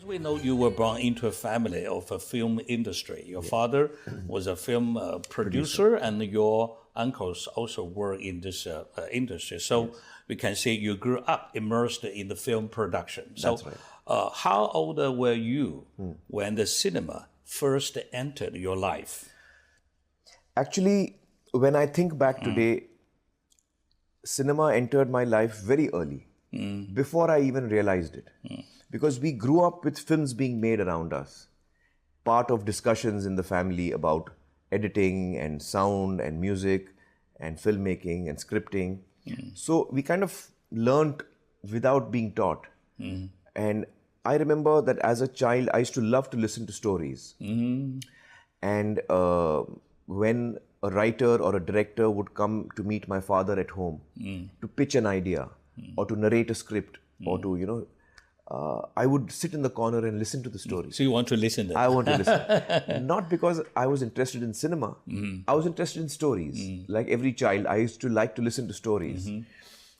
We know you were born into a family of a film industry. Your father was a film producer, and your uncles also were in this industry. So we can say you grew up immersed in the film production. So That's right. how old were you when the cinema first entered your life? Actually, when I think back today, cinema entered my life very early, before I even realized it. Because we grew up with films being made around us, part of discussions in the family about editing and sound and music and filmmaking and scripting. So we kind of learned without being taught. And I remember that as a child, I used to love to listen to stories. And when a writer or a director would come to meet my father at home to pitch an idea or to narrate a script or to, I would sit in the corner and listen to the story. So you want to listen to it? I want to listen. Not because I was interested in cinema. I was interested in stories. Like every child, I used to like to listen to stories.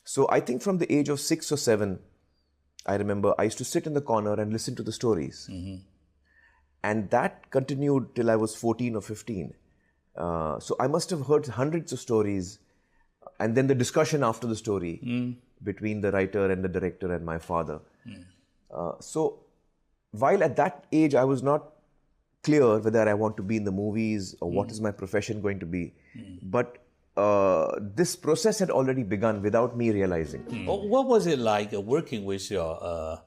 So I think from the age of 6 or 7, I remember I used to sit in the corner and listen to the stories. And that continued till I was 14 or 15. So I must have heard hundreds of stories. And then the discussion after the story between the writer and the director and my father. So while at that age I was not clear whether I want to be in the movies or what is my profession going to be, but this process had already begun without me realizing. What was it like working with your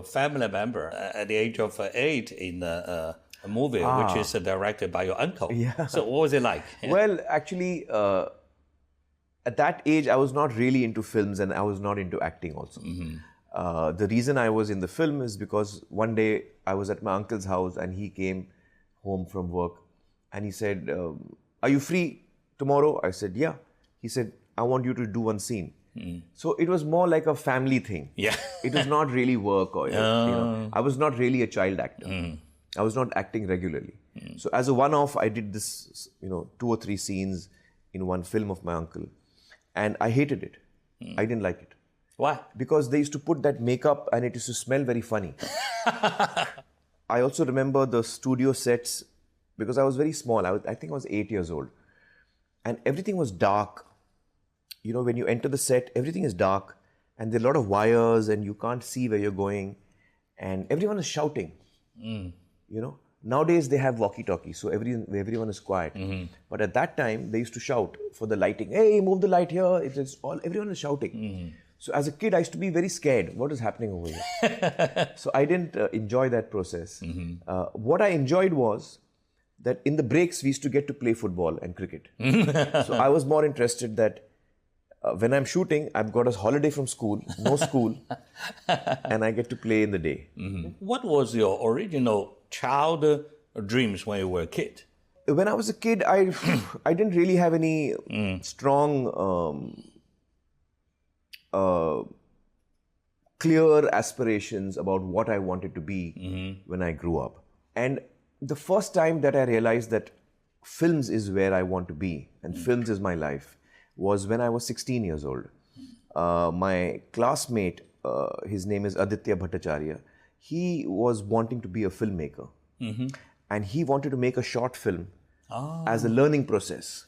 family member at the age of 8 in a movie which is directed by your uncle? Yeah. So what was it like? Well, actually, at that age I was not really into films and I was not into acting also. The reason I was in the film is because one day I was at my uncle's house and he came home from work and he said, are you free tomorrow? I said, yeah. He said, I want you to do one scene. So it was more like a family thing. Yeah. It was not really work or, I was not really a child actor. I was not acting regularly. So as a one-off, I did this, 2 or 3 scenes in one film of my uncle. And I hated it. I didn't like it. Why? Because they used to put that makeup and it used to smell very funny. I also remember the studio sets because I was very small. I think I was 8 years old. And everything was dark. When you enter the set, everything is dark. And there are a lot of wires and you can't see where you're going. And everyone is shouting. Nowadays they have walkie-talkies, so everyone is quiet. But at that time, they used to shout for the lighting. Hey, move the light here. Everyone is shouting. So as a kid, I used to be very scared. What is happening over here? So I didn't enjoy that process. What I enjoyed was that in the breaks, we used to get to play football and cricket. So I was more interested that when I'm shooting, I've got a holiday from school, no school, and I get to play in the day. What was your original child dreams when you were a kid? When I was a kid, I didn't really have any strong, clear aspirations about what I wanted to be when I grew up. And the first time that I realized that films is where I want to be and films is my life was when I was 16 years old. My classmate, his name is Aditya Bhattacharya, he was wanting to be a filmmaker. And he wanted to make a short film as a learning process.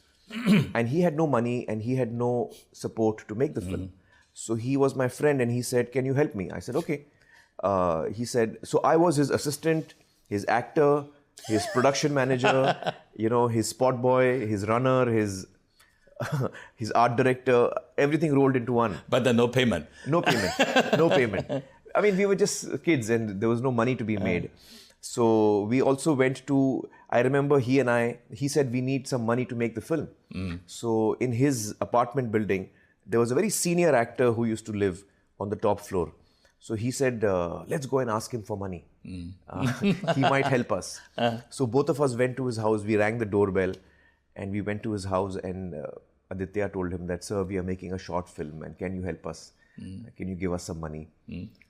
And he had no money and he had no support to make the film. So he was my friend and he said, can you help me? I said, okay. He said, so I was his assistant, his actor, his production manager, his spot boy, his runner, his art director, everything rolled into one. But then no payment. No payment. No payment. I mean, we were just kids and there was no money to be made. So we also went to, I remember he said we need some money to make the film. So in his apartment building, there was a very senior actor who used to live on the top floor. So he said, let's go and ask him for money. He might help us. So both of us went to his house, we rang the doorbell and we went to his house and Aditya told him that, sir, we are making a short film and can you help us? Can you give us some money?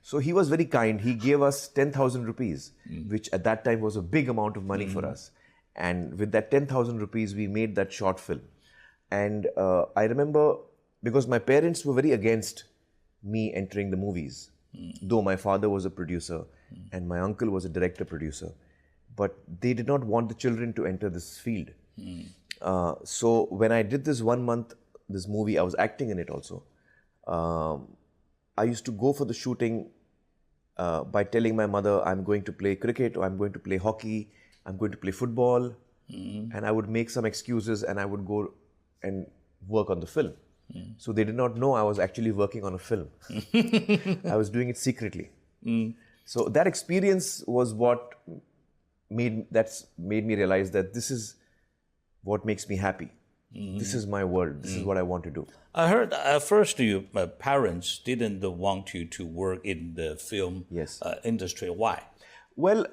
So he was very kind. He gave us 10,000 rupees, which at that time was a big amount of money for us. And with that 10,000 rupees, we made that short film. And I remember, because my parents were very against me entering the movies, though my father was a producer and my uncle was a director-producer. But they did not want the children to enter this field. So when I did this 1 month, this movie, I was acting in it also. I used to go for the shooting by telling my mother, I'm going to play cricket, or I'm going to play hockey, I'm going to play football. And I would make some excuses and I would go and work on the film. So they did not know I was actually working on a film. I was doing it secretly. So that experience was what made me realize that this is what makes me happy. This is my world. This is what I want to do. I heard at first your parents didn't want you to work in the film industry. Why? Well,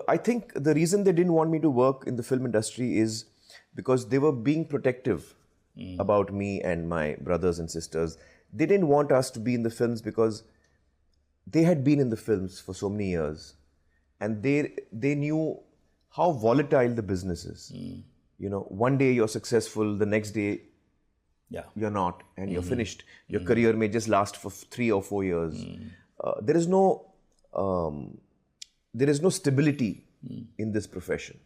I think the reason they didn't want me to work in the film industry is because they were being protective about me and my brothers and sisters. They didn't want us to be in the films because they had been in the films for so many years. And they knew how volatile the business is. You know, one day you're successful, the next day you're not, and you're finished. Your career may just last for 3 or 4 years. There is no stability in this profession.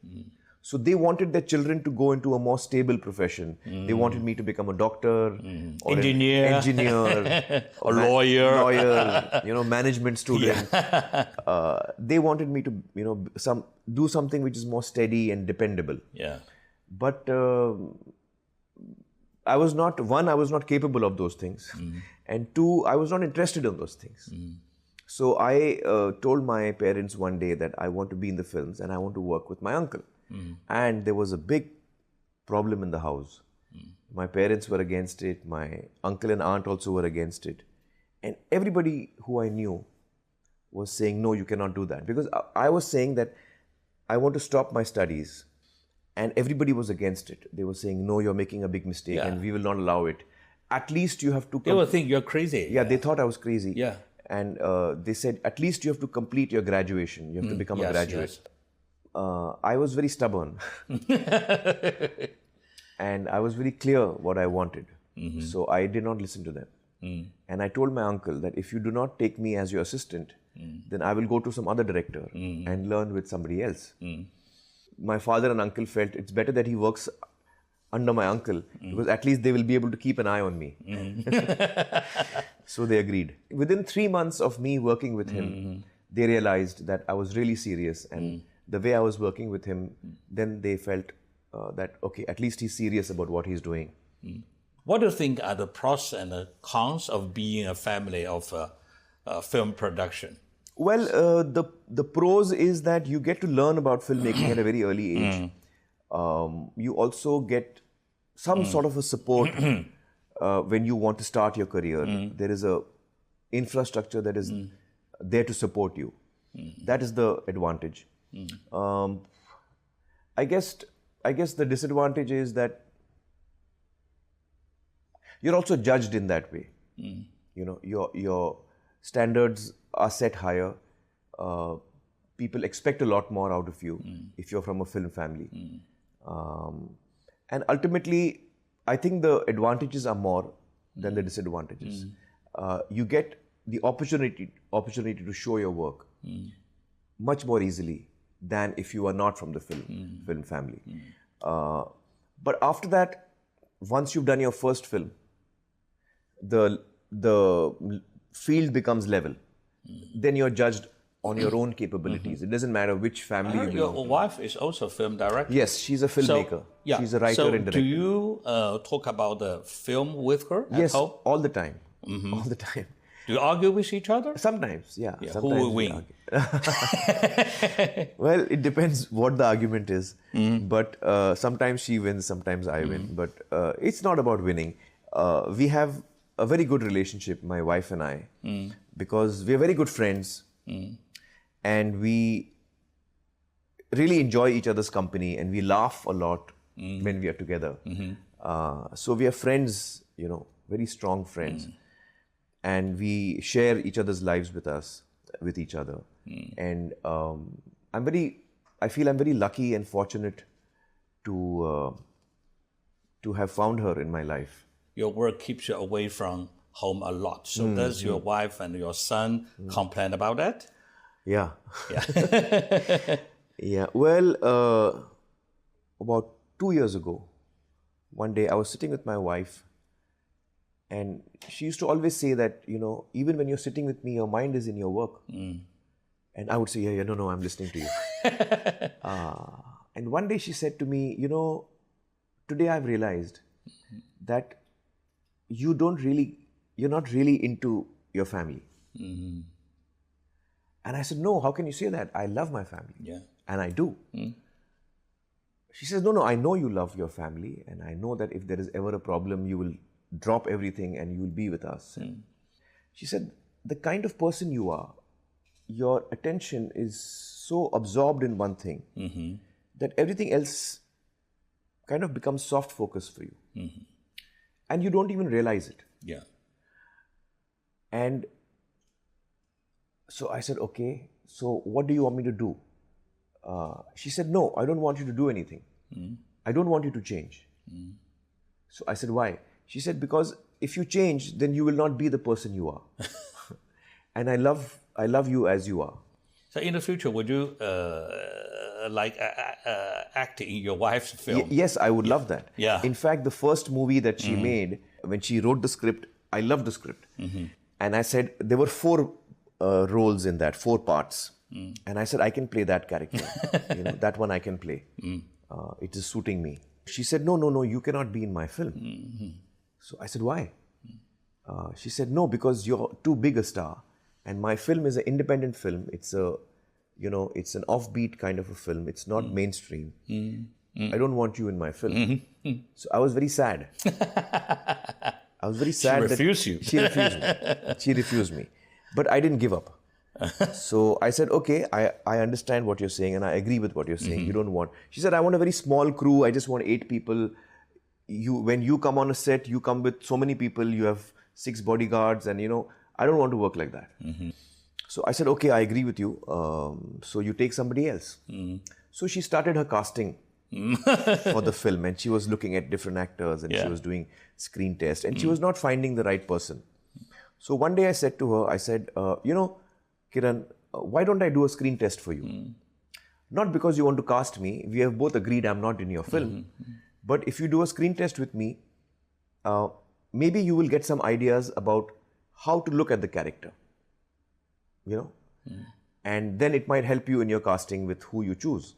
So they wanted their children to go into a more stable profession. They wanted me to become a doctor, or engineer, or lawyer, management student. They wanted me to, do something which is more steady and dependable. But I was not capable of those things. And 2, I was not interested in those things. So I told my parents one day that I want to be in the films and I want to work with my uncle. And there was a big problem in the house. My parents were against it. My uncle and aunt also were against it. And everybody who I knew was saying, no, you cannot do that. Because I was saying that I want to stop my studies. And everybody was against it. They were saying, no, you're making a big mistake and we will not allow it. At least you have to... They will think you're crazy. Yeah, they thought I was crazy. Yeah. And they said, at least you have to complete your graduation. You have to become a graduate. I was very stubborn. And I was very clear what I wanted. So I did not listen to them. And I told my uncle that if you do not take me as your assistant, then I will go to some other director and learn with somebody else. My father and uncle felt it's better that he works under my uncle because at least they will be able to keep an eye on me. So they agreed. Within 3 months of me working with him, they realized that I was really serious, and the way I was working with him, then they felt that, okay, at least he's serious about what he's doing. What do you think are the pros and the cons of being a family of film production? Well, the pros is that you get to learn about filmmaking at a very early age. You also get some sort of a support when you want to start your career. There is a infrastructure that is there to support you. That is the advantage. I guess the disadvantage is that you're also judged in that way. Your standards are set higher. People expect a lot more out of you if you're from a film family. And ultimately, I think the advantages are more than the disadvantages. You get the opportunity to show your work much more easily than if you are not from the film family. But after that, once you've done your first film, the field becomes level. Then you're judged on your own capabilities. It doesn't matter which family you belong to. Your wife is also a film director. Yes, she's a filmmaker. She's a writer and director. Do you talk about the film with her at home? Yes, all the time. All the time. Do you argue with each other? Sometimes, yeah. Who will win? Well, it depends what the argument is. But sometimes she wins, sometimes I win. But it's not about winning. We have a very good relationship, my wife and I, because we're very good friends. And we really enjoy each other's company, and we laugh a lot when we are together. So we are friends, very strong friends. And we share each other's lives with each other. And I feel I'm very lucky and fortunate to have found her in my life. Your work keeps you away from home a lot. So does your wife and your son complain about that? Yeah. Yeah. Yeah. Well, about 2 years ago, one day I was sitting with my wife, and she used to always say that, even when you're sitting with me, your mind is in your work. And I would say, yeah, no, I'm listening to you. And one day she said to me, today I've realized that you're not really into your family. And I said, no, how can you say that? I love my family. Yeah. And I do. She says, no, I know you love your family, and I know that if there is ever a problem, you will drop everything and you will be with us. She said, the kind of person you are, your attention is so absorbed in one thing that everything else kind of becomes soft focus for you. And you don't even realize it. Yeah. And so I said, okay, so what do you want me to do? She said, no, I don't want you to do anything. I don't want you to change. So I said, why? She said, because if you change, then you will not be the person you are. And I love you as you are. So in the future, would you act in your wife's film? Yes, I would love that. Yeah. In fact, the first movie that she made, when she wrote the script, I loved the script. And I said, there were 4 roles in that, 4 parts. And I said, I can play that character. That one I can play. It is suiting me. She said, no, you cannot be in my film. So I said, why? She said, no, because you're too big a star. And my film is an independent film. It's it's an offbeat kind of a film. It's not mainstream. I don't want you in my film. So I was very sad. I was very sad. She refused you. She refused me. She refused me. But I didn't give up. So I said, okay, I understand what you're saying and I agree with what you're saying. You don't want... She said, I want a very small crew. I just want 8 people. When you come on a set, you come with so many people. You have 6 bodyguards and, I don't want to work like that. So I said, okay, I agree with you. So you take somebody else. So she started her casting for the film, and she was looking at different actors, and she was doing screen tests, and she was not finding the right person. So one day I said to her, I said, Kiran, why don't I do a screen test for you? Not because you want to cast me. We have both agreed I'm not in your film. But if you do a screen test with me, maybe you will get some ideas about how to look at the character, and then it might help you in your casting with who you choose.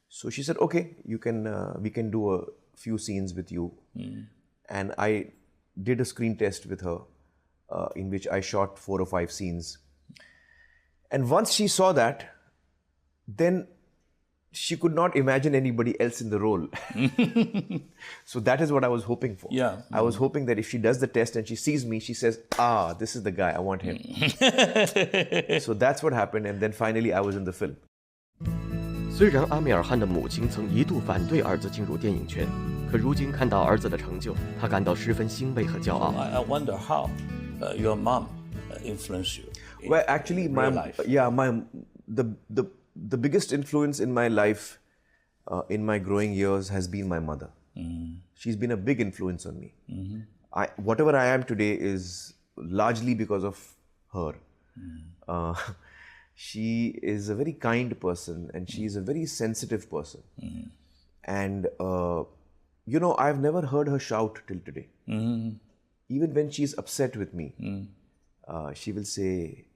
So she said, okay, we can do a few scenes with you. And I did a screen test with her in which I shot 4 or 5 scenes. And once she saw that, then she could not imagine anybody else in the role. So that is what I was hoping for. Yeah. I was hoping that if she does the test and she sees me, she says, this is the guy, I want him. So that's what happened, and then finally I was in the film. 虽然阿米尔汗的母亲曾一度反对儿子进入电影圈，可如今看到儿子的成就，他感到十分欣慰和骄傲。 I wonder how your mom influenced you. Well, actually, the biggest influence in my life, in my growing years, has been my mother. She's been a big influence on me. Whatever I am today is largely because of her. She is a very kind person, and she is a very sensitive person. And, I've never heard her shout till today. Even when she's upset with me, she will say,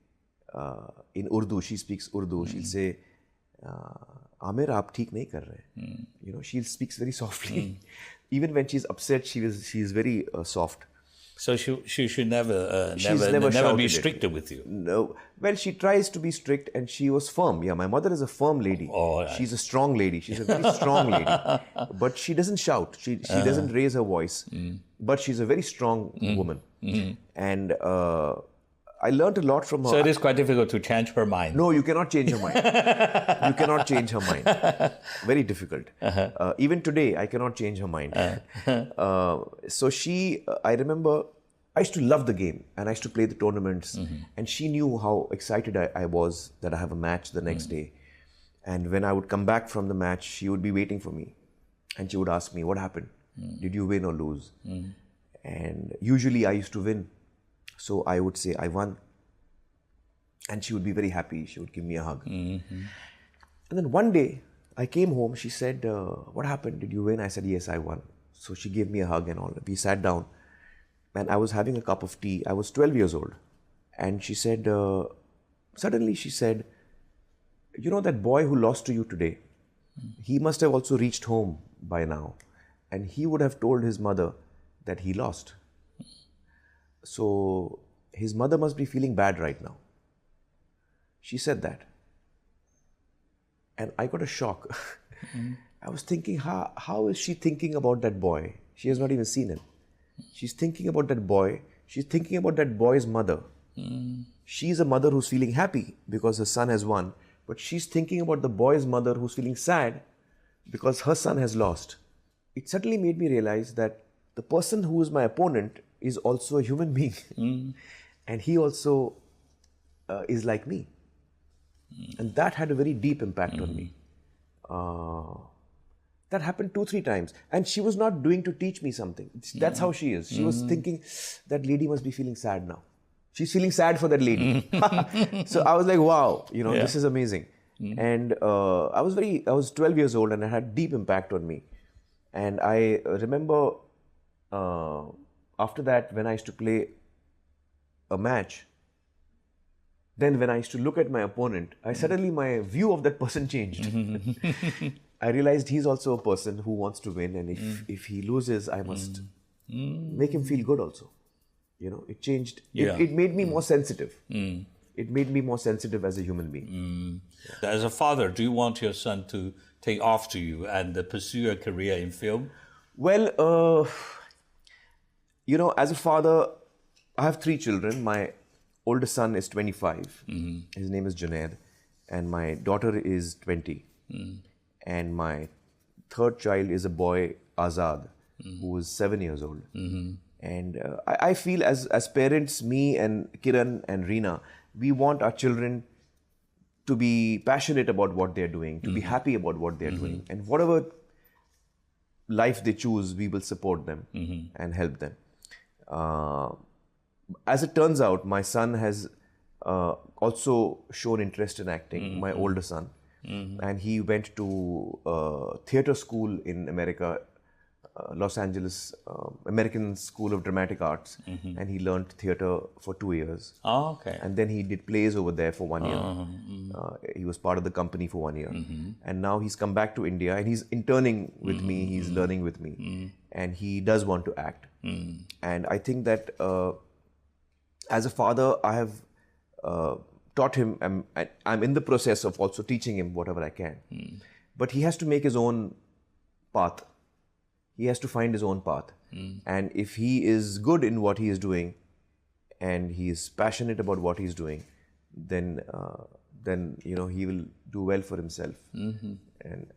in Urdu, she speaks Urdu, she'll say, Amir, aap theek nahi kar rahe. She speaks very softly. Even when she's upset, she is very soft. So she should never shouted be at stricter me. with you. No. Well, she tries to be strict, and she was firm. Yeah, my mother is a firm lady. Oh, right. She's a strong lady. She's a very strong lady. But she doesn't shout. She doesn't raise her voice. But she's a very strong woman. And I learned a lot from her. So it is quite difficult to change her mind. No, you cannot change her mind. You cannot change her mind. Very difficult. Even today, I cannot change her mind. So I remember, I used to love the game, and I used to play the tournaments. And she knew how excited I was that I have a match the next day. And when I would come back from the match, she would be waiting for me. And she would ask me, what happened? Did you win or lose? And usually I used to win. So I would say, I won. And she would be very happy. She would give me a hug. And then one day, I came home. She said, what happened? Did you win? I said, yes, I won. So she gave me a hug and all. We sat down and I was having a cup of tea. I was 12 years old. And she said, suddenly she said, you know that boy who lost to you today, he must have also reached home by now. And he would have told his mother that he lost. So his mother must be feeling bad right now. She said that. And I got a shock. I was thinking, how is she thinking about that boy? She has not even seen him. She's thinking about that boy. She's thinking about that boy's mother. She's a mother who's feeling happy because her son has won. But she's thinking about the boy's mother who's feeling sad because her son has lost. It suddenly made me realize that the person who is my opponent is also a human being. And he also is like me. And that had a very deep impact on me. That happened 2-3 times. And she was not doing to teach me something. That's how she is. She was thinking, that lady must be feeling sad now. She's feeling sad for that lady. So I was like, wow, this is amazing. And I was 12 years old and it had deep impact on me. And I remember after that, when I used to play a match, then when I used to look at my opponent, suddenly my view of that person changed. I realized he's also a person who wants to win, and if he loses, I must make him feel good also. It changed. It made me more sensitive. It made me more sensitive as a human being. As a father, do you want your son to take after you and pursue a career in film? Well, as a father, I have 3 children. My oldest son is 25. His name is Junaid. And my daughter is 20. And my third child is a boy, Azad, who is 7 years old. And I feel as parents, me and Kiran and Reena, we want our children to be passionate about what they're doing, to be happy about what they're doing. And whatever life they choose, we will support them and help them. As it turns out, my son has also shown interest in acting, my older son. And he went to theatre school in America, Los Angeles, American School of Dramatic Arts. And he learned theatre for 2 years. Oh, okay. And then he did plays over there for 1 year. He was part of the company for 1 year. And now he's come back to India and he's interning with me, he's learning with me. And he does want to act. And I think that as a father, I have taught him, I'm in the process of also teaching him whatever I can. But he has to make his own path. He has to find his own path. And if he is good in what he is doing and he is passionate about what he's doing, then he will do well for himself.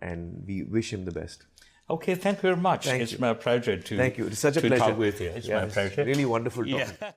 And we wish him the best. Okay, thank you very much. It's my pleasure to, thank you. It's such a to pleasure. talk with you. It's my pleasure. Really wonderful talking.